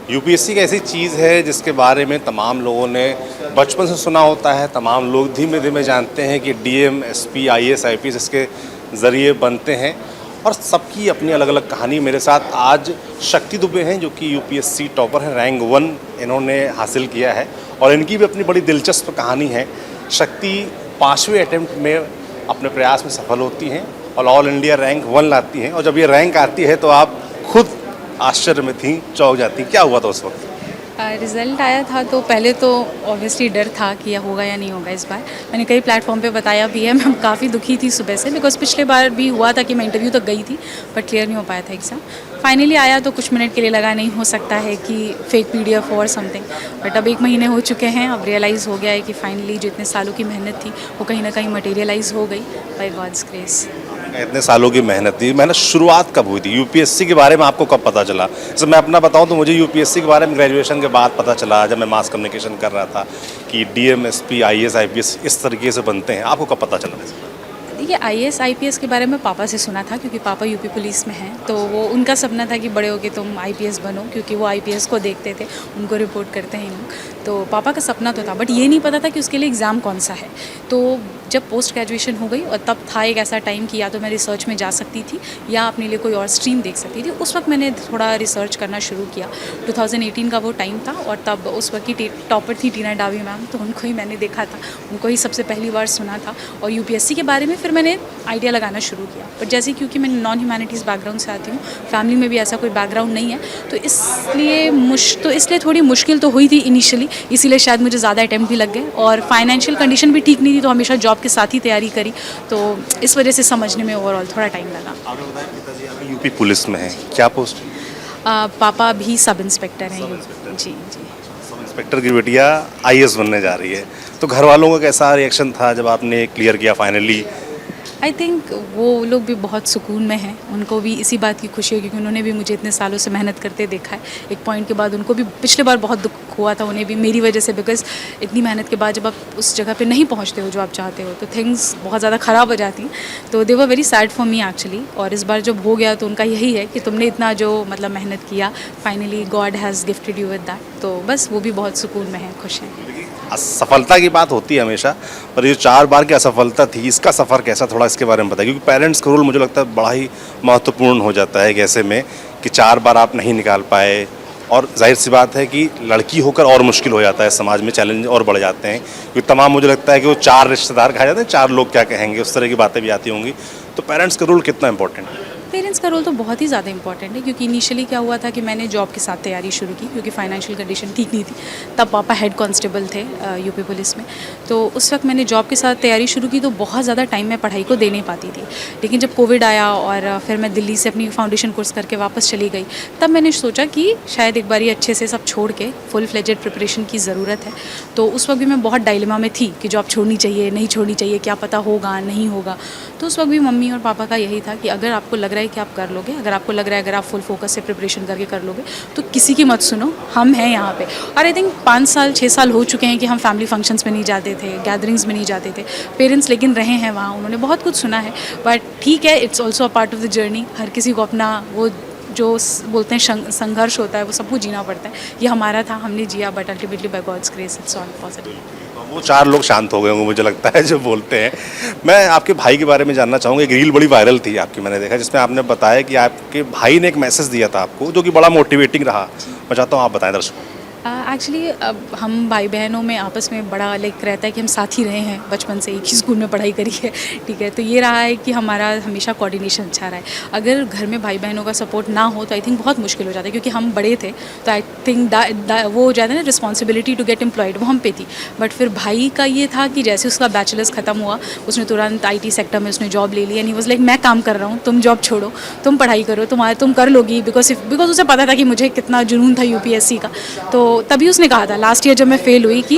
UPSC एक ऐसी चीज़ है जिसके बारे में तमाम लोगों ने बचपन से सुना होता है। तमाम लोग धीमे धीमे जानते हैं कि डीएम, एसपी, आईएएस, आईपीएस इसके ज़रिए बनते हैं और सबकी अपनी अलग अलग कहानी। मेरे साथ आज शक्ति दुबे हैं जो कि यूपीएससी टॉपर हैं, रैंक 1 इन्होंने हासिल किया है और इनकी भी अपनी बड़ी दिलचस्प कहानी है। शक्ति 5वें अटेम्प्ट में अपने प्रयास में सफल होती हैं और ऑल इंडिया रैंक 1 लाती हैं और जब ये रैंक आती है तो आप खुद आश्चर्य में थी, चौंक जाती। क्या हुआ था उस वक्त? रिज़ल्ट आया था तो पहले तो ऑब्वियसली डर था कि यह होगा या नहीं होगा इस बार। मैंने कई प्लेटफॉर्म पे बताया भी है, मैं काफ़ी दुखी थी सुबह से बिकॉज पिछले बार भी हुआ था कि मैं इंटरव्यू तक गई थी बट क्लियर नहीं हो पाया था एग्ज़ाम। फाइनली आया तो कुछ मिनट के लिए लगा नहीं हो सकता है कि फेक पीडीएफ और समथिंग, बट अब 1 महीने हो चुके हैं। अब रियलाइज़ हो गया है कि फाइनली जो इतने सालों की मेहनत थी वो कहीं ना कहीं मटेरियलाइज हो गई बाय गॉड्स ग्रेस। इतने सालों की मेहनत थी। मेहनत शुरुआत कब हुई थी? यूपीएससी के बारे में आपको कब पता चला? जैसे मैं अपना बताऊं तो मुझे यूपीएससी के बारे में ग्रेजुएशन के बाद पता चला, जब मैं मास कम्युनिकेशन कर रहा था कि डीएम, एसपी, आईएएस, आईपीएस इस तरीके से बनते हैं। आपको कब पता चला? देखिए, आईएएस आईपीएस के बारे में पापा से सुना था क्योंकि पापा यूपी पुलिस में हैं, तो वो उनका सपना था कि बड़े होके तुम आईपीएस बनो, क्योंकि वो आईपीएस को देखते थे, उनको रिपोर्ट करते हैं लोग। तो पापा का सपना तो था बट ये नहीं पता था कि उसके लिए एग्ज़ाम कौन सा है। तो जब पोस्ट ग्रेजुएशन हो गई और तब था एक ऐसा टाइम कि या तो मैं रिसर्च में जा सकती थी या अपने लिए कोई और स्ट्रीम देख सकती थी। उस वक्त मैंने थोड़ा रिसर्च करना शुरू किया। 2018 का वो टाइम था और तब उस वक्त की टॉपर थी टीना डावी मैम, तो उनको ही मैंने देखा था, उनको ही सबसे पहली बार सुना था और यूपीएससी के बारे में फिर मैंने आइडिया लगाना शुरू किया। बट जैसे क्योंकि मैं नॉन ह्यूमैनिटीज़ बैकग्राउंड से आती हूँ, फैमिली में भी ऐसा कोई बैकग्राउंड नहीं है, तो इसलिए थोड़ी मुश्किल तो हुई थी इनिशियली, इसीलिए शायद मुझे ज़्यादा अटैम्प्ट भी लग गए और फाइनेंशियल कंडीशन भी ठीक नहीं थी, तो हमेशा जॉब के साथ ही तैयारी करी, तो इस वजह से समझने में ओवरऑल थोड़ा टाइम लगा। आपने बताया पिताजी अभी यूपी पुलिस में है, क्या पोस्ट? पापा भी सब इंस्पेक्टर हैं। जी जी। सब इंस्पेक्टर की बेटिया आईएएस बनने जा रही है, तो घर वालों का कैसा रिएक्शन था जब आपने क्लियर किया फाइनली? आई थिंक वो लोग भी बहुत सुकून में हैं, उनको भी इसी बात की खुशी है क्योंकि उन्होंने भी मुझे इतने सालों से मेहनत करते देखा है। एक पॉइंट के बाद उनको भी पिछले बार बहुत दुख हुआ था, उन्हें भी मेरी वजह से, बिकॉज इतनी मेहनत के बाद जब आप उस जगह पे नहीं पहुंचते हो जो आप चाहते हो तो थिंग्स बहुत ज़्यादा ख़राब हो जाती हैं। तो they were very sad for me actually, और इस बार जब हो गया तो उनका यही है कि तुमने इतना जो मतलब मेहनत किया, finally God has gifted you with that, तो बस वो भी बहुत सुकून में हैं, खुश हैं। असफलता की बात होती है हमेशा, पर ये 4 बार की असफलता थी, इसका सफ़र कैसा, थोड़ा इसके बारे में बताइए, क्योंकि पेरेंट्स का रोल मुझे लगता है बड़ा ही महत्वपूर्ण हो जाता है ऐसे में कि 4 बार आप नहीं निकाल पाए और जाहिर सी बात है कि लड़की होकर और मुश्किल हो जाता है, समाज में चैलेंज और बढ़ जाते हैं क्योंकि तमाम मुझे लगता है कि वो 4 रिश्तेदार कहा जाते हैं, 4 लोग क्या कहेंगे, उस तरह की बातें भी आती होंगी। तो पेरेंट्स का रोल कितना इंपॉर्टेंट है? पेरेंट्स का रोल तो बहुत ही ज़्यादा इंपॉर्टेंट है क्योंकि इनिशियली क्या हुआ था कि मैंने जॉब के साथ तैयारी शुरू की क्योंकि फाइनेंशियल कंडीशन ठीक नहीं थी। तब पापा हेड कांस्टेबल थे यूपी पुलिस में, तो उस वक्त मैंने जॉब के साथ तैयारी शुरू की तो बहुत ज़्यादा टाइम मैं पढ़ाई को दे नहीं पाती थी। लेकिन जब कोविड आया और फिर मैं दिल्ली से अपनी फाउंडेशन कोर्स करके वापस चली गई, तब मैंने सोचा कि शायद एक बार अच्छे से सब छोड़ के फुल फ्लेजेड प्रिपरेशन की ज़रूरत है। तो उस वक्त भी मैं बहुत डायलेमा में थी कि जॉब छोड़नी चाहिए नहीं छोड़नी चाहिए, क्या पता होगा नहीं होगा। तो उस वक्त भी मम्मी और पापा का यही था कि अगर आपको लग रहा है कि आप कर लोगे, अगर आपको लग रहा है अगर आप फुल फोकस से प्रिपरेशन करके कर लोगे तो किसी की मत सुनो, हम हैं यहाँ पे। और आई थिंक 5 साल 6 साल हो चुके हैं कि हम फैमिली फंक्शंस में नहीं जाते थे, गैदरिंग्स में नहीं जाते थे, पेरेंट्स लेकिन रहे हैं वहाँ, उन्होंने बहुत कुछ सुना है, बट ठीक है, it's also a part of the journey. हर किसी को अपना वो जो बोलते हैं संघर्ष होता है वो सबको जीना पड़ता है, ये हमारा था, हमने जिया, but ultimately by God's grace it's all possible. वो 4 लोग शांत हो गए होंगे मुझे लगता है जो बोलते हैं। मैं आपके भाई के बारे में जानना चाहूँगा, एक रील बड़ी वायरल थी आपकी, मैंने देखा, जिसमें आपने बताया कि आपके भाई ने एक मैसेज दिया था आपको जो कि बड़ा मोटिवेटिंग रहा। मैं चाहता हूँ आप बताएं दर्शकों को। एक्चुअली अब हम भाई बहनों में आपस में बड़ा लाइक रहता है कि हम साथ ही रहे हैं, बचपन से एक ही स्कूल में पढ़ाई करी है, ठीक है, तो ये रहा है कि हमारा हमेशा कोऑर्डिनेशन अच्छा रहा है। अगर घर में भाई बहनों का सपोर्ट ना हो तो आई थिंक बहुत मुश्किल हो जाता है क्योंकि हम बड़े थे, तो आई थिंक वो हो जाता है ना, रिस्पॉन्सिबिलिटी टू गेट एम्प्लॉयड वो हम पे थी। बट फिर भाई का ये था कि जैसे उसका बैचलर्स ख़त्म हुआ उसने तुरंत IT सेक्टर में उसने जॉब ले ली एंड ही वाज लाइक मैं काम कर रहा हूँ, तुम जॉब छोड़ो, तुम पढ़ाई करो, तुम कर लोगी, बिकॉज उसे पता था कि मुझे कितना जुनून था यूपीएससी का। तो तभी उसने कहा था लास्ट ईयर जब मैं फेल हुई कि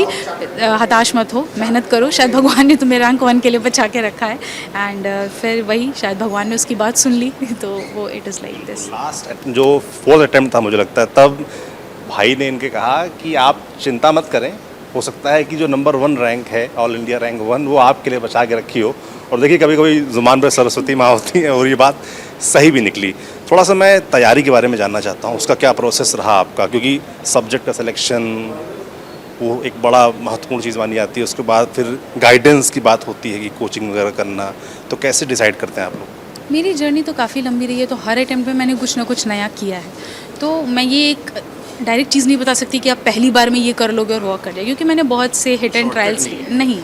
हताश मत हो, मेहनत करो, शायद भगवान ने तुम्हें रैंक 1 के लिए बचा के रखा है। एंड फिर वही शायद भगवान ने उसकी बात सुन ली तो वो it is like this. Last जो 4th अटेम्प्ट था मुझे लगता है, तब भाई ने इनके कहा कि आप चिंता मत करें, हो सकता है कि जो नंबर 1 रैंक है, ऑल इंडिया रैंक 1, वो आपके लिए बचा के रखी हो और देखिए कभी कभी ज़ुबान पर सरस्वती माँ होती हैं और ये बात सही भी निकली। थोड़ा सा मैं तैयारी के बारे में जानना चाहता हूँ, उसका क्या प्रोसेस रहा आपका, क्योंकि सब्जेक्ट का सिलेक्शन वो एक बड़ा महत्वपूर्ण चीज़ मानी जाती है। उसके बाद फिर गाइडेंस की बात होती है कि कोचिंग वगैरह करना, तो कैसे डिसाइड करते हैं आप लोग? मेरी जर्नी तो काफ़ी लंबी रही है, तो हर अटेम्प्ट में मैंने कुछ ना कुछ नया किया है। तो मैं ये एक डायरेक्ट चीज़ नहीं बता सकती कि आप पहली बार में ये कर लोगे और वर्क कर जाए, क्योंकि मैंने बहुत से हिट एंड ट्रायल्स किए। नहीं,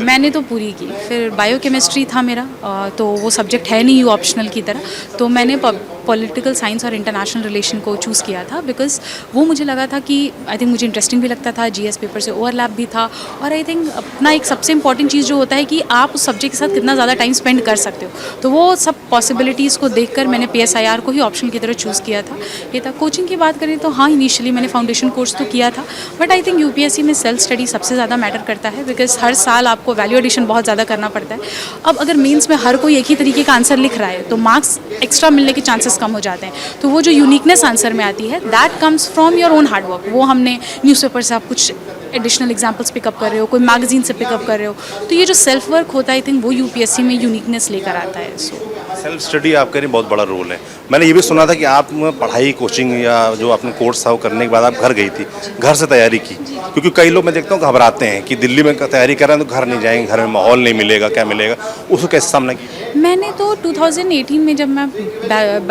मैंने तो पूरी की। फिर बायोकेमिस्ट्री था मेरा, तो वो सब्जेक्ट है नहीं ऑप्शनल की तरह, तो मैंने पॉलिटिकल साइंस और इंटरनेशनल रिलेशन को चूज़ किया था, बिकॉज वो मुझे लगा था कि आई थिंक मुझे इंटरेस्टिंग भी लगता था, जीएस पेपर से ओवरलैप भी था, और आई थिंक अपना एक सबसे इंपॉर्टेंट चीज़ जो होता है कि आप उस सब्जेक्ट के साथ कितना ज़्यादा टाइम स्पेंड कर सकते हो, तो वो सब पॉसिबिलिटीज़ को देखकर मैंने PSIR को ही ऑप्शन की तरह चूज़ किया था। ये था। कोचिंग की बात करें तो हाँ, इनिशियली मैंने फाउंडेशन कोर्स तो किया था, बट आई थिंक यूपीएससी में सेल्फ स्टडी सबसे ज़्यादा मैटर करता है, बिकॉज हर साल आपको वैल्यू एडिशन बहुत ज़्यादा करना पड़ता है। अब अगर मेंस में हर कोई एक ही तरीके का आंसर लिख रहा है, तो मार्क्स एक्स्ट्रा मिलने के चांसेस कम हो जाते हैं। तो वो जो यूनिकनेस आंसर में आती है, that comes from your own hard work. वो हमने न्यूज़पेपर से आप कुछ एडिशनल एग्जाम्पल्स पिकअप कर रहे हो, कोई मैगजीन से पिकअप कर रहे हो, तो ये जो सेल्फ वर्क होता है, आई थिंक वो यूपीएससी में यूनिकनेस लेकर आता है। सो सेल्फ स्टडी आपके लिए बहुत बड़ा रोल है। मैंने ये भी सुना था कि आप पढ़ाई, कोचिंग या जो आपने कोर्स था वो करने के बाद आप घर गई थी, घर से तैयारी की, क्योंकि कई लोग मैं देखता हूँ घबराते हैं कि दिल्ली में तैयारी कर रहे हैं तो घर नहीं जाएंगे, घर में माहौल नहीं मिलेगा, क्या मिलेगा, उसको कैसे सामना किया? मैंने तो 2018 में जब मैं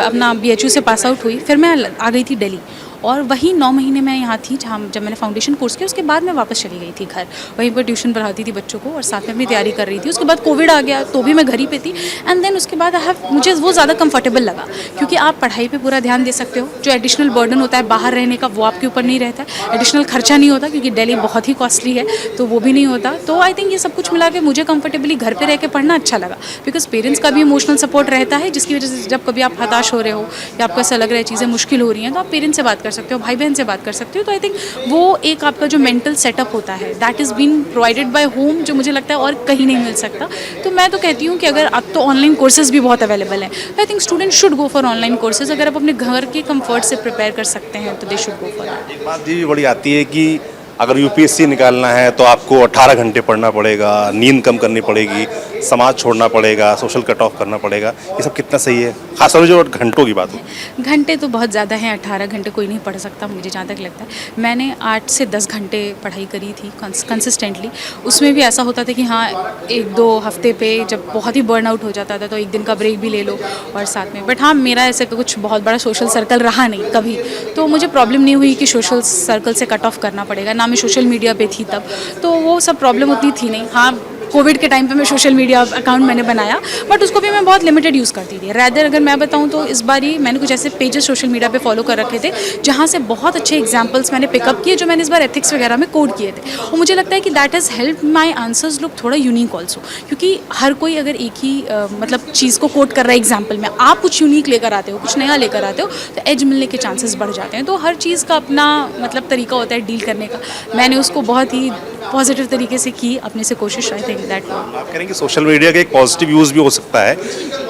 अपना BHU से पास आउट हुई, फिर मैं आ गई थी दिल्ली, और वहीं 9 महीने मैं यहाँ थी, जहाँ जब मैंने फाउंडेशन कोर्स किया उसके बाद मैं वापस चली गई थी घर। वहीं पर ट्यूशन पढ़ाती थी बच्चों को और साथ में अपनी तैयारी कर रही थी। उसके बाद कोविड आ गया, तो भी मैं घर ही पे थी। एंड देन उसके बाद मुझे वो ज़्यादा कंफर्टेबल लगा, क्योंकि आप पढ़ाई पे पूरा ध्यान दे सकते हो। जो एडिशनल बर्डन होता है बाहर रहने का, वो आपके ऊपर नहीं रहता है। एडिशनल खर्चा नहीं होता, क्योंकि दिल्ली बहुत ही कॉस्टली है, तो वो भी नहीं होता। तो आई थिंक ये सब कुछ मिला के मुझे कंफर्टेबली घर पर रह के पढ़ना अच्छा लगा, बिकॉज पेरेंट्स का भी इमोशनल सपोर्ट रहता है, जिसकी वजह से जब कभी आप हताश हो रहे हो या आपको ऐसा लग रहा है चीज़ें मुश्किल हो रही हैं, तो आप पेरेंट्स से बात कर सकते हो, भाई बहन से बात कर सकते हो। तो आई थिंक वो एक आपका जो मेंटल सेटअप होता है, that is been provided by home, जो मुझे लगता है और कहीं नहीं मिल सकता। तो मैं तो कहती हूँ कि अगर अब तो ऑनलाइन कोर्सेज भी बहुत अवेलेबल हैं, I think student should go for online courses. अगर आप अपने घर के कंफर्ट से प्रिपेयर कर सकते हैं तो they should go for that. एक बात ये भी बड़ी आती है कि अगर यूपीएससी निकालना है तो आपको 18 घंटे पढ़ना पड़ेगा, नींद कम करनी पड़ेगी, समाज छोड़ना पड़ेगा, सोशल कट ऑफ करना पड़ेगा, ये सब कितना सही है? खासतौर जो घंटों की बात हो। घंटे तो बहुत ज़्यादा हैं, 18 घंटे कोई नहीं पढ़ सकता, मुझे जहाँ तक लगता है। मैंने 8 से 10 घंटे पढ़ाई करी थी कंसिस्टेंटली। उसमें भी ऐसा होता था कि हाँ, 1-2 हफ्ते पे जब बहुत ही बर्नआउट हो जाता था तो एक दिन का ब्रेक भी ले लो और साथ में। बट हाँ, मेरा ऐसे कुछ बहुत बड़ा सोशल सर्कल रहा नहीं कभी, तो मुझे प्रॉब्लम नहीं हुई कि सोशल सर्कल से कट ऑफ करना पड़ेगा। ना मैं सोशल मीडिया पे थी तब, तो वो सब प्रॉब्लम उतनी थी नहीं। हाँ, कोविड के टाइम पे मैं सोशल मीडिया अकाउंट मैंने बनाया, बट उसको भी मैं बहुत लिमिटेड यूज़ करती थी। रैदर अगर मैं बताऊं तो इस बार ही मैंने कुछ ऐसे पेजेस सोशल मीडिया पे फॉलो कर रखे थे, जहां से बहुत अच्छे एग्जांपल्स मैंने पिकअप किए, जो मैंने इस बार एथिक्स वगैरह में कोड किए थे। और मुझे लगता है कि that has help my answers look थोड़ा यूनिक ऑल्सो, क्योंकि हर कोई अगर एक ही मतलब चीज़ को कोड कर रहा है एग्जाम्पल में, आप कुछ यूनिक लेकर आते हो, कुछ नया लेकर आते हो, तो एज मिलने के चांसेस बढ़ जाते हैं। तो हर चीज़ का अपना मतलब तरीका होता है डील करने का। मैंने उसको बहुत ही पॉजिटिव तरीके से की, अपने से कोशिश। आई थिंक दैट आप कह रहे हैं कि सोशल मीडिया का एक पॉजिटिव यूज़ भी हो सकता है,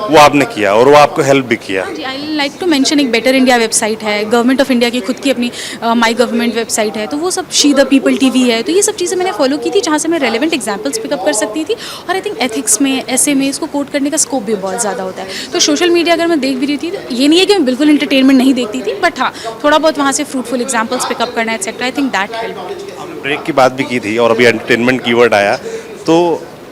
वो आपने किया और वो आपको हेल्प भी किया। जी, आई लाइक टू मेंशन एक बेटर इंडिया वेबसाइट है, गवर्नमेंट ऑफ इंडिया की खुद की अपनी माई गवर्नमेंट वेबसाइट है, तो वो सब शी द पीपल TV है, तो ये सब चीज़ें मैंने फॉलो की थी, जहाँ से मैं रेलेवेंट एग्जांपल्स पिकअप कर सकती थी। और आई थिंक एथिक्स में, ऐसे में इसको कोड करने का स्कोप भी बहुत ज़्यादा होता है। तो सोशल मीडिया अगर मैं देख भी रही थी, तो ये नहीं है कि मैं बिल्कुल इंटरटेनमेंट नहीं देखती थी, बट हाँ, थोड़ा बहुत वहाँ से फ्रूटफुल एग्जाम्पल्स पिकअप करना etcetera, I think that help. Break की बात भी की थी और अभी एंटरटेनमेंट कीवर्ड आया, तो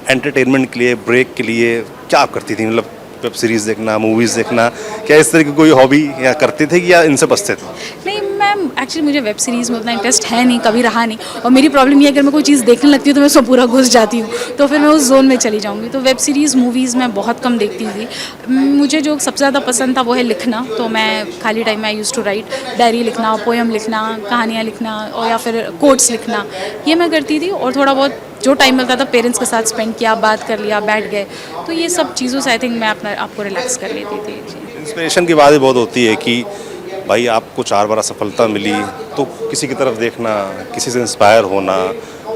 एंटरटेनमेंट के लिए, ब्रेक के लिए क्या आप करती थी? मतलब वेब सीरीज़ देखना, मूवीज़ देखना, क्या इस तरह की कोई हॉबी या करते थे कि या इनसे बचते थे? नहीं, मैं एक्चुअली मुझे वेब सीरीज़ में उतना इंटरेस्ट है नहीं, कभी रहा नहीं। और मेरी प्रॉब्लम ये है, अगर मैं कोई चीज़ देखने लगती हूँ तो मैं उसमें पूरा घुस जाती हूँ, तो फिर मैं उस जोन में चली जाऊँगी। तो वेब सीरीज़, मूवीज़ मैं बहुत कम देखती थी। मुझे जो सबसे ज़्यादा पसंद था वो है लिखना, तो मैं खाली टाइम में आई यूज़ टू राइट, डायरी लिखना, पोएम लिखना, कहानियाँ लिखना, और या फिर कोट्स लिखना, ये मैं करती थी। और थोड़ा बहुत जो टाइम मिलता था पेरेंट्स के साथ स्पेंड किया, बात कर लिया, बैठ गए, तो ये सब चीज़ों से आई थिंक मैं अपना आपको रिलैक्स कर लेती थी। इंस्पिरेशन की बात भी बहुत होती है कि भाई आपको 4 बार सफलता मिली, तो किसी की तरफ देखना, किसी से इंस्पायर होना,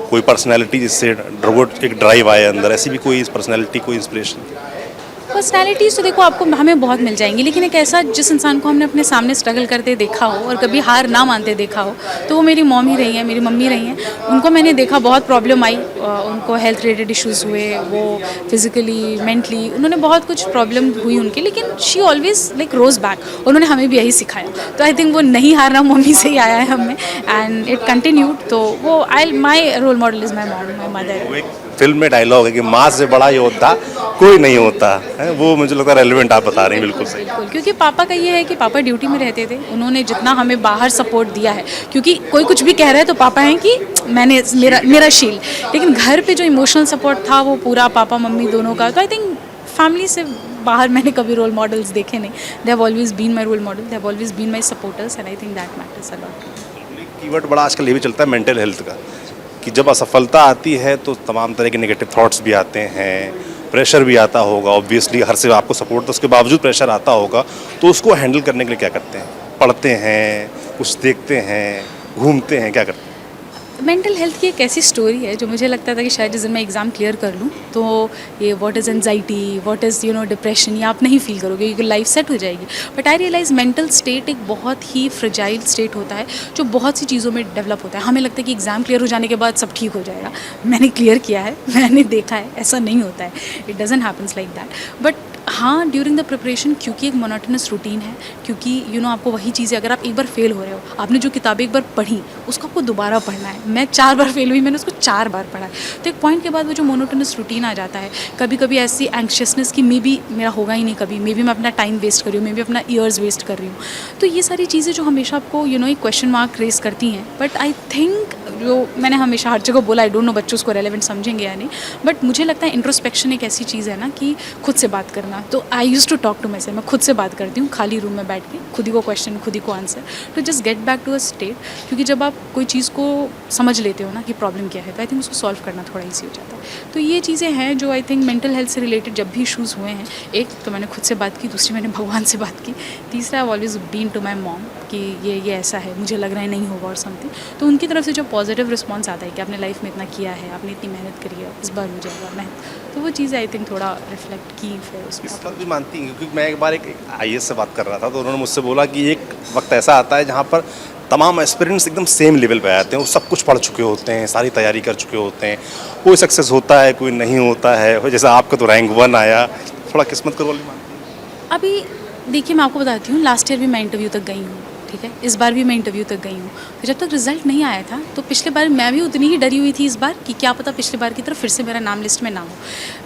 कोई पर्सनैलिटी जिससे रोबोट एक ड्राइव आए अंदर, ऐसी भी कोई पर्सनैलिटी, कोई इंस्पिरेशन? पर्सनैलिटीज़ तो देखो आपको हमें बहुत मिल जाएंगी, लेकिन एक ऐसा जिस इंसान को हमने अपने सामने स्ट्रगल करते देखा हो और कभी हार ना मानते देखा हो, तो वो मेरी मॉम ही रही हैं, मेरी मम्मी रही हैं। उनको मैंने देखा, बहुत प्रॉब्लम आई, उनको हेल्थ रिलेटेड इश्यूज़ हुए, वो फिज़िकली मेंटली उन्होंने बहुत कुछ प्रॉब्लम हुई उनकी, लेकिन she always like rose back. उन्होंने हमें भी यही सिखाया, तो आई थिंक वो नहीं हारना मम्मी से ही आया है हमें, एंड इट कंटिन्यूड। तो वो my role model is my mom, my mother. वो एक फिल्म में डायलॉग है कि माँ से बड़ा योद्धा कोई नहीं होता है, वो मुझे लगता है रेलिवेंट आप बता रही हैं, बिल्कुल सही। बिल्कुल, क्योंकि पापा का ये है कि पापा ड्यूटी में रहते थे, उन्होंने जितना हमें बाहर सपोर्ट दिया है, क्योंकि कोई कुछ भी कह रहा है तो पापा हैं कि मैंने मेरा शील्ड, लेकिन घर पे जो इमोशनल सपोर्ट था वो पूरा पापा मम्मी दोनों का। तो आई थिंक फैमिली से बाहर मैंने कभी रोल मॉडल्स देखे नहीं। They have always been my role model, they have always been my supporters, and I think that matters a lot. Keyword बड़ा आजकल ये भी चलता है मेंटल हेल्थ का, कि जब असफलता आती है तो तमाम तरह के नेगेटिव थॉट्स भी आते हैं, प्रेशर भी आता होगा, ऑब्वियसली हर से आपको सपोर्ट, तो उसके बावजूद प्रेशर आता होगा, तो उसको हैंडल करने के लिए क्या करते हैं? पढ़ते हैं, कुछ देखते हैं, घूमते हैं, क्या करते हैं? मेंटल हेल्थ की एक ऐसी स्टोरी है जो मुझे लगता था कि शायद जिस दिन मैं एग्ज़ाम क्लियर कर लूँ तो ये what is anxiety, what is depression, ये आप नहीं फील करोगे क्योंकि लाइफ सेट हो जाएगी। But I realize mental state एक बहुत ही फ्रजाइल स्टेट होता है जो बहुत सी चीज़ों में डेवलप होता है। हमें लगता है कि एग्ज़ाम क्लियर हो जाने के बाद सब ठीक हो जाएगा। मैंने क्लियर किया है, मैंने देखा है, ऐसा नहीं होता है। It doesn't happens like that. But हाँ, ड्यूरिंग द प्रिपरेशन, क्योंकि एक मोनोटोनस रूटीन है, क्योंकि आपको वही चीज़ें, अगर आप एक बार फेल हो रहे हो, आपने जो किताबें एक बार पढ़ी उसको आपको दोबारा पढ़ना है। मैं 4 बार फेल हुई, मैंने उसको 4 बार पढ़ा है। तो एक पॉइंट के बाद वो जो मोनोटोनस रूटीन आ जाता है, कभी कभी ऐसी एंक्शियसनेस कि मे बी मेरा होगा ही नहीं कभी, मे बी मैं अपना टाइम वेस्ट कर रही हूँ, मे बी अपना ईयर्स वेस्ट कर रही हूँ। तो ये सारी चीज़ें जो हमेशा आपको एक क्वेश्चन मार्क रेस करती हैं। बट आई थिंक जो मैंने हमेशा हर जगह बोला, आई डोंट नो बच्चों उसको रेलेवेंट समझेंगे या नहीं, बट मुझे लगता है इंट्रोस्पेक्शन एक ऐसी चीज़ है ना कि खुद से बात करना। तो I used to talk to myself, मैं खुद से बात करती हूँ खाली रूम में बैठ के, खुद ही को क्वेश्चन, खुद ही को answer, to just get back to a state. क्योंकि जब आप कोई चीज़ को समझ लेते हो ना कि प्रॉब्लम क्या है, तो आई थिंक उसको सॉल्व करना थोड़ा ईजी हो जाता है। तो ये चीज़ें हैं जो आई थिंक मेंटल हेल्थ से रिलेटेड जब भी इशूज़ हुए हैं, एक तो मैंने खुद से बात की, दूसरी मैंने भगवान से बात की, तीसरा I always been to my mom कि ये ऐसा है, मुझे लग रहा है नहीं होगा और समथिंग। तो उनकी तरफ से जो पॉजिटिव रिस्पॉन्स आता है कि आपने लाइफ में इतना किया है, आपने इतनी मेहनत करी है, इस बार हो जाएगा मेहनत, तो वो चीज़ आई थिंक थोड़ा रिफ्लेक्ट की फिर उसमें। इस वक्त भी मानती हैं, क्योंकि मैं एक बार एक IAS से बात कर रहा था, तो उन्होंने मुझसे बोला कि एक वक्त ऐसा आता है जहाँ पर तमाम एस्पिरेंट्स एकदम सेम लेवल पे आते हैं, वो सब कुछ पढ़ चुके होते हैं, सारी तैयारी कर चुके होते हैं, कोई सक्सेस होता है, कोई नहीं होता है। जैसे आपका तो रैंक 1 आया, थोड़ा किस्मत करोल मानती हैं? अभी देखिए, मैं आपको बताती हूँ, लास्ट ईयर भी मैं इंटरव्यू तक गई हूँ, ठीक है, इस बार भी मैं इंटरव्यू तक गई हूँ। तो जब तक रिजल्ट नहीं आया था, तो पिछले बार मैं भी उतनी ही डरी हुई थी इस बार कि क्या पता पिछले बार की तरफ फिर से मेरा नाम लिस्ट में ना हो।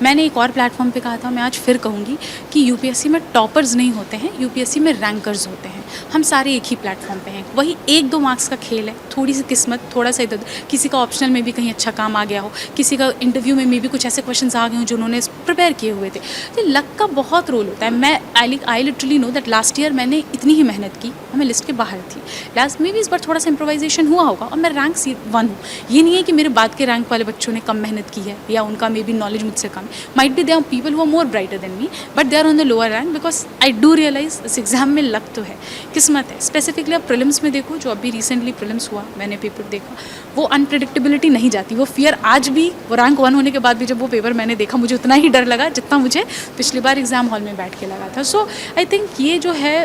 मैंने एक और प्लेटफॉर्म पे कहा था, मैं आज फिर कहूँगी कि यूपीएससी में टॉपर्स नहीं होते हैं, यूपीएससी में रैंकर्स होते हैं। हम सारे एक ही प्लेटफॉर्म पे हैं, वही 1-2 मार्क्स का खेल है, थोड़ी सी किस्मत, थोड़ा सा इधर, किसी का ऑप्शनल में भी कहीं अच्छा काम आ गया हो, किसी का इंटरव्यू में भी कुछ ऐसे क्वेश्चन आ गए हों जो उन्होंने प्रिपेयर किए हुए थे। तो लक का बहुत रोल होता है। मैं I literally know that last year मैंने इतनी ही मेहनत की और मैं लिस्ट के बाहर थी। लास्ट में भी इस बार थोड़ा सा इम्प्रोवाइजेशन हुआ होगा और मैं रैंक 1 हूँ। ये नहीं है कि मेरे बाद के रैंक वाले बच्चों ने कम मेहनत की है या उनका मे बी नॉलेज मुझसे कम। Might be there are people who are more brighter than me, but they are on the lower rank, because I do realise इस एग्जाम में लक तो है, किस्मत है। स्पेसिफिकली आप प्रीलिम्स में देखो, जो अभी रिसेंटली प्रीलिम्स हुआ, मैंने पेपर देखा, वो अनप्रेडिक्टेबिलिटी नहीं जाती, वो फियर आज भी, वो रैंक 1 होने के बाद भी जब वो पेपर मैंने देखा, मुझे उतना ही डर लगा जितना मुझे पिछली बार एग्जाम हॉल में बैठ के लगा था। सो आई थिंक ये जो है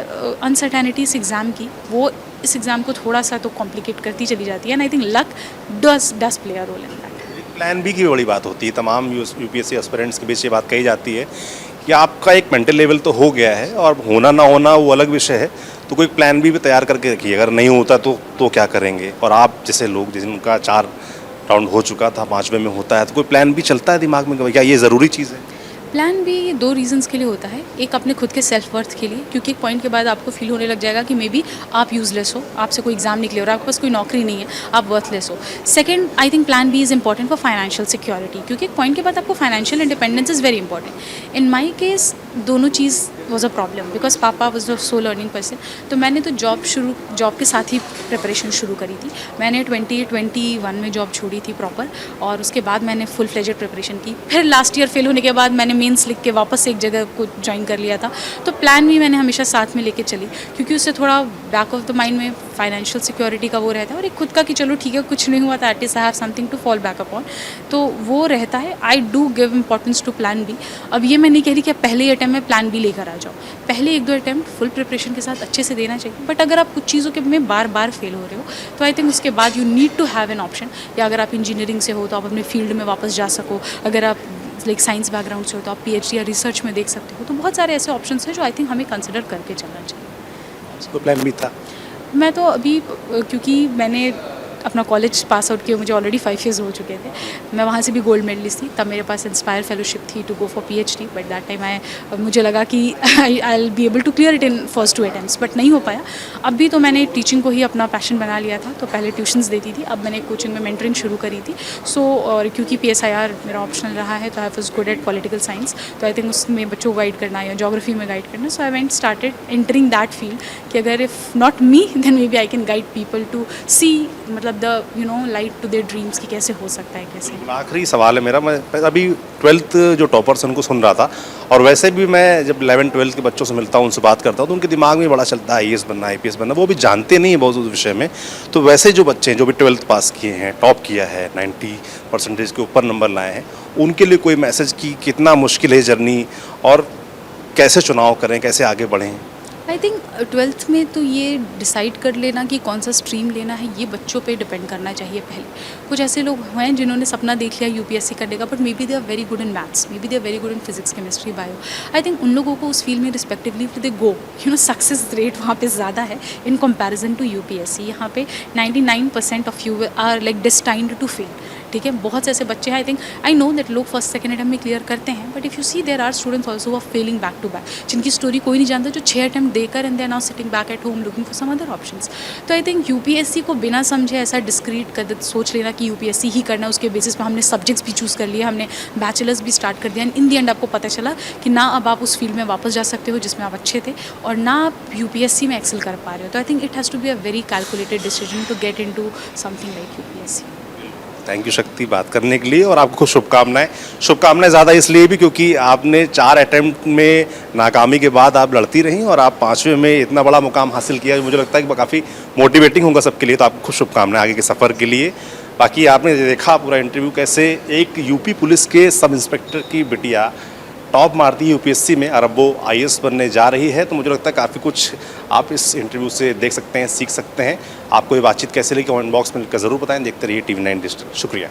अनसर्टेनिटी इस एग्ज़ाम की, वो इस एग्ज़ाम को थोड़ा सा तो कॉम्प्लिकेट करती चली जाती है, and I think luck does play a role in that. Plan B की बड़ी बात होती है, तमाम यूपीएससी एस्पिरेंट्स के बीच ये बात कही जाती है कि आपका एक मेंटल लेवल तो हो गया है और होना ना होना वो अलग विषय है, तो कोई प्लान बी भी तैयार करके रखिए, अगर नहीं होता तो क्या करेंगे। और आप जैसे लोग जिनका 4 राउंड हो चुका था, 5वें में होता है, तो कोई प्लान भी चलता है दिमाग में, क्या ये ज़रूरी चीज़ है? प्लान भी 2 रीजंस के लिए होता है। एक अपने खुद के सेल्फ वर्थ के लिए, क्योंकि एक पॉइंट के बाद आपको फील होने लग जाएगा कि मे बी आप यूजलेस हो, आपसे कोई एग्जाम निकले और आपके पास कोई नौकरी नहीं है, आप वर्थलेस हो। Second, I think plan B is important for financial security, क्योंकि एक पॉइंट के बाद आपको financial independence is very important. In my case दोनों चीज़ वॉज अ प्रॉब्लम, बिकॉज पापा was the so learning person. तो मैंने तो जॉब के साथ ही प्रिपरेशन शुरू करी थी। मैंने 2021 में जॉब छोड़ी थी प्रॉपर, और उसके बाद मैंने फुल फ्लेजेड प्रिपरेशन की। फिर लास्ट ईयर फेल होने के बाद मैंने मेंस लिख के वापस एक जगह को ज्वाइन कर लिया था। तो प्लान भी मैंने हमेशा साथ में लेके चली, क्योंकि उससे थोड़ा बैक ऑफ द माइंड में फाइनेंशियल सिक्योरिटी का वो रहता है, और एक खुद का कि चलो ठीक है, कुछ नहीं हुआ था, at least I have something to fall back upon, तो वो रहता है। I do give importance to plan B. अब ये मैं नहीं कह रही कि आप पहले ही अटैम्प्ट में प्लान बी लेकर आ जाओ। पहले 1-2 अटैम्प्ट फुल प्रिपरेशन के साथ अच्छे से देना चाहिए, बट अगर आप कुछ चीज़ों के में बार बार फेल हो रहे हो तो आई थिंक उसके बाद you need to have an option. या अगर आप इंजीनियरिंग से हो तो आप अपने फील्ड में वापस जा सको, अगर आप लाइक साइंस बैकग्राउंड से हो तो आप PhD या रिसर्च में देख सकते हो। तो बहुत सारे ऐसे ऑप्शंस हैं जो आई थिंक हमें कंसिडर करके चलना चाहिए। तो प्लान भी था। मैं तो अभी क्योंकि मैंने अपना कॉलेज पास आउट किया, मुझे ऑलरेडी 5 years हो चुके थे, मैं वहाँ से भी गोल्ड मेडलिस्ट थी, तब मेरे पास इंस्पायर फेलोशिप थी to go for PhD, but that time मुझे लगा कि I will be able to clear it in first 2 attempts, but नहीं हो पाया। अभी तो मैंने टीचिंग को ही अपना पैशन बना लिया था, तो पहले ट्यूशन्स देती थी, अब मैंने कोचिंग में मेंटरिंग शुरू करी थी। सो और क्योंकि PSIR मेरा ऑप्शनल रहा है, तो I was good at political science, तो आई थिंक उसमें बच्चों को गाइड करना या जोग्राफी में गाइड करना, so I went started entering that field कि अगर if not me then may be I can guide people to see मतलब the light to their dreams की कैसे हो सकता है कैसे। आखिरी सवाल है मेरा, मैं अभी 12th जो टॉपर्स उनको सुन रहा था, और वैसे भी मैं जब 11th-12th के बच्चों से मिलता हूँ, उनसे बात करता हूँ, तो उनके दिमाग में बड़ा चलता है IAS बनना, IPS बनना, वो भी जानते नहीं है बहुत उस विषय में। तो वैसे जो बच्चे हैं जो भी 12th पास किए हैं, टॉप किया है, 90% के ऊपर नंबर लाए हैं, उनके लिए कोई मैसेज कि कितना मुश्किल है जर्नी और कैसे चुनाव करें, कैसे आगे बढ़ें? आई थिंक 12th में तो ये डिसाइड कर लेना कि कौन सा स्ट्रीम लेना है, ये बच्चों पे डिपेंड करना चाहिए पहले। कुछ ऐसे लोग हैं जिन्होंने सपना देख लिया UPSC करने का, but maybe they are very good in maths, maybe they are very good in physics, chemistry, bio. I think उन लोगों को उस फील्ड में respectively they go, success rate वहाँ पे ज़्यादा है इन कंपैरिजन टू UPSC। यहाँ पे 99% of you are like destined to fail. ठीक है, बहुत से ऐसे बच्चे हैं, I think I know that लोग फर्स्ट सेकंड अटैम्प्ट में क्लियर करते हैं, but if you see there are students also are failing back to back, जिनकी स्टोरी कोई नहीं जानता, जो 6 अटैम्प्ट देकर and they are now sitting back at home looking for some other options. तो आई थिंक UPSC को बिना समझे ऐसा डिस्क्रीट कर सोच लेना कि UPSC ही करना, उसके बेसिस पर हमने सब्जेक्ट्स भी चूज़ कर लिए, हमने बैचलर्स भी स्टार्ट कर दिया, एंड इन दी एंड आपको पता चला कि ना अब आप उस फील्ड में वापस जा सकते हो जिसमें आप अच्छे थे, और ना आप UPSC में एक्सेल कर पा रहे हो। तो I think it has to be a very calculated decision to get into something like UPSC। Thank you Shakti बात करने के लिए, और आपको शुभकामनाएं। शुभकामनाएं ज़्यादा इसलिए भी क्योंकि आपने 4 अटैम्प्ट में नाकामी के बाद आप लड़ती रहीं और आप 5वें में इतना बड़ा मुकाम हासिल किया, मुझे लगता है कि काफ़ी मोटिवेटिंग होगा सबके लिए। तो आपको शुभकामनाएं आगे के सफ़र के लिए। बाकी आपने देखा पूरा इंटरव्यू कैसे एक यूपी पुलिस के सब इंस्पेक्टर की बिटिया टॉप मारती है UPSC में और अब वो IAS बनने जा रही है। तो मुझे लगता है काफ़ी कुछ आप इस इंटरव्यू से देख सकते हैं, सीख सकते हैं। आपको ये बातचीत कैसे लगी कमेंट बॉक्स में लिखकर ज़रूर बताएं। देखते रहिए TV9 डिजिटल। शुक्रिया।